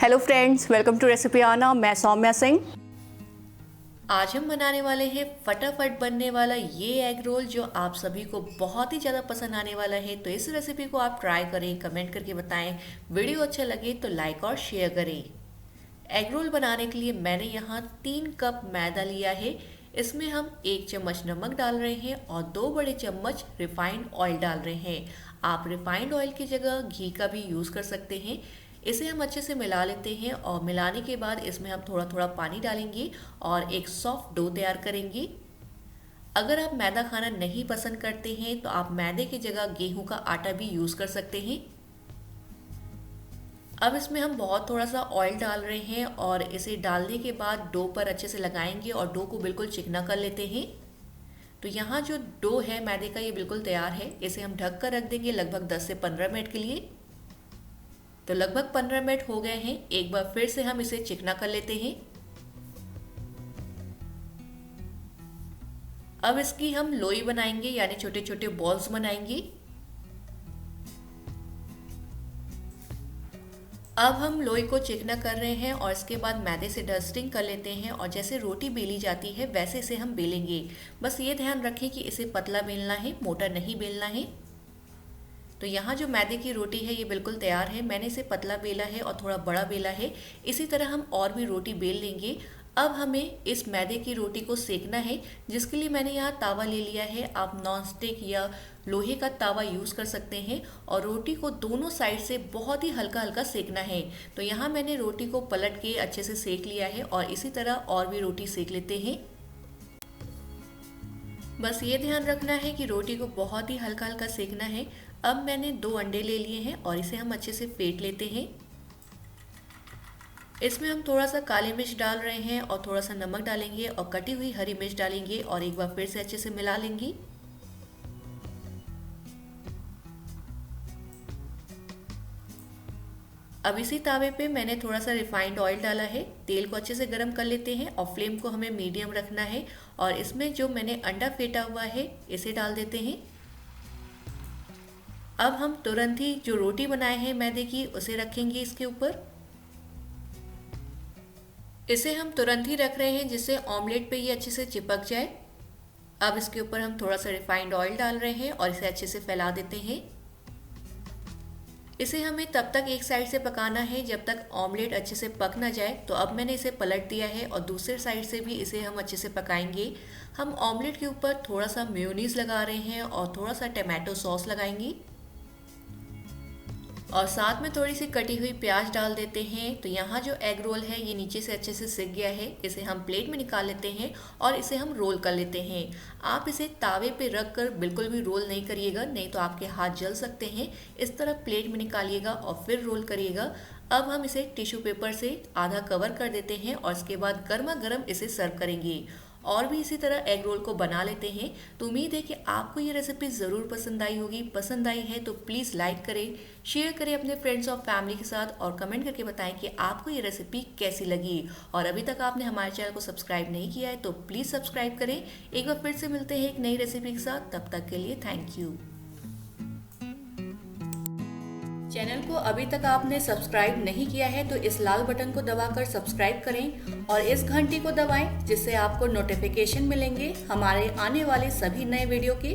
Hello friends, welcome to recipe आना। मैं सौम्या सिंह। आज हम बनाने वाले हैं फटाफट बनने वाला ये एग रोल जो आप सभी को बहुत ही ज़्यादा पसंद आने वाला है। तो इस रेसिपी को आप ट्राई करें, कमेंट करके बताएं। वीडियो अच्छा लगे तो लाइक और शेयर करें। एग रोल बनाने के लिए मैंने यहाँ 3 कप मैदा लिया है। इसमें हम 1 चम्मच नमक डाल रहे हैं और 2 बड़े चम्मच रिफाइंड ऑयल डाल रहे हैं। आप रिफाइंड ऑयल की जगह घी का भी यूज़ कर सकते हैं। इसे हम अच्छे से मिला लेते हैं और मिलाने के बाद इसमें हम थोड़ा थोड़ा पानी डालेंगे और एक सॉफ्ट डो तैयार करेंगे। अगर आप मैदा खाना नहीं पसंद करते हैं तो आप मैदे की जगह गेहूं का आटा भी यूज़ कर सकते हैं। अब इसमें हम बहुत थोड़ा सा ऑयल डाल रहे हैं और इसे डालने के बाद डो पर अच्छे से लगाएंगे और डो को बिल्कुल चिकना कर लेते हैं। तो यहाँ जो डो है मैदे का ये बिल्कुल तैयार है। इसे हम ढक कर रख देंगे लगभग 10 से 15 मिनट के लिए। तो लगभग 15 मिनट हो गए हैं। एक बार फिर से हम इसे चिकना कर लेते हैं। अब इसकी हम लोई बनाएंगे, यानी छोटे छोटे बॉल्स बनाएंगे। अब हम लोई को चिकना कर रहे हैं और इसके बाद मैदे से डस्टिंग कर लेते हैं और जैसे रोटी बेली जाती है वैसे इसे हम बेलेंगे। बस ये ध्यान रखें कि इसे पतला बेलना है, मोटा नहीं बेलना है। तो यहाँ जो मैदे की रोटी है ये बिल्कुल तैयार है। मैंने इसे पतला बेला है और थोड़ा बड़ा बेला है। इसी तरह हम और भी रोटी बेल लेंगे। अब हमें इस मैदे की रोटी को सेकना है, जिसके लिए मैंने यहाँ तावा ले लिया है। आप नॉन स्टिक या लोहे का तावा यूज़ कर सकते हैं और रोटी को दोनों साइड से बहुत ही हल्का हल्का सेकना है। तो यहाँ मैंने रोटी को पलट के अच्छे से सेक लिया है और इसी तरह और भी रोटी सेक लेते हैं। बस ये ध्यान रखना है कि रोटी को बहुत ही हल्का हल्का सेकना है। अब मैंने 2 अंडे ले लिए हैं और इसे हम अच्छे से फेंट लेते हैं। इसमें हम थोड़ा सा काली मिर्च डाल रहे हैं और थोड़ा सा नमक डालेंगे और कटी हुई हरी मिर्च डालेंगे और एक बार फिर से अच्छे से मिला लेंगे। अब इसी तावे पे मैंने थोड़ा सा रिफाइंड ऑयल डाला है। तेल को अच्छे से गर्म कर लेते हैं और फ्लेम को हमें मीडियम रखना है और इसमें जो मैंने अंडा फेंटा हुआ है इसे डाल देते हैं। अब हम तुरंत ही जो रोटी बनाए हैं मैदे की उसे रखेंगे इसके ऊपर। इसे हम तुरंत ही रख रहे हैं जिससे ऑमलेट पे ये अच्छे से चिपक जाए। अब इसके ऊपर हम थोड़ा सा रिफाइंड ऑयल डाल रहे हैं और इसे अच्छे से फैला देते हैं। इसे हमें तब तक एक साइड से पकाना है जब तक ऑमलेट अच्छे से पक ना जाए। तो अब मैंने इसे पलट दिया है और दूसरे साइड से भी इसे हम अच्छे से पकाएंगे। हम ऑमलेट के ऊपर थोड़ा सा मेयोनीज लगा रहे हैं और थोड़ा सा टमाटो सॉस लगाएंगे और साथ में थोड़ी सी कटी हुई प्याज डाल देते हैं। तो यहाँ जो एग रोल है ये नीचे से अच्छे से सिक गया है। इसे हम प्लेट में निकाल लेते हैं और इसे हम रोल कर लेते हैं। आप इसे तावे पे रख कर बिल्कुल भी रोल नहीं करिएगा, नहीं तो आपके हाथ जल सकते हैं। इस तरह प्लेट में निकालिएगा और फिर रोल करिएगा। अब हम इसे टिश्यू पेपर से आधा कवर कर देते हैं और इसके बाद गर्मा गर्म इसे सर्व करेंगे। और भी इसी तरह एग रोल को बना लेते हैं। तो उम्मीद है कि आपको ये रेसिपी ज़रूर पसंद आई होगी। पसंद आई है तो प्लीज़ लाइक करें, शेयर करें अपने फ्रेंड्स और फैमिली के साथ और कमेंट करके बताएं कि आपको ये रेसिपी कैसी लगी। और अभी तक आपने हमारे चैनल को सब्सक्राइब नहीं किया है तो प्लीज़ सब्सक्राइब करें। एक बार फिर से मिलते हैं एक नई रेसिपी के साथ। तब तक के लिए थैंक यू। चैनल को अभी तक आपने सब्सक्राइब नहीं किया है तो इस लाल बटन को दबाकर सब्सक्राइब करें और इस घंटी को दबाएं, जिससे आपको नोटिफिकेशन मिलेंगे हमारे आने वाले सभी नए वीडियो के।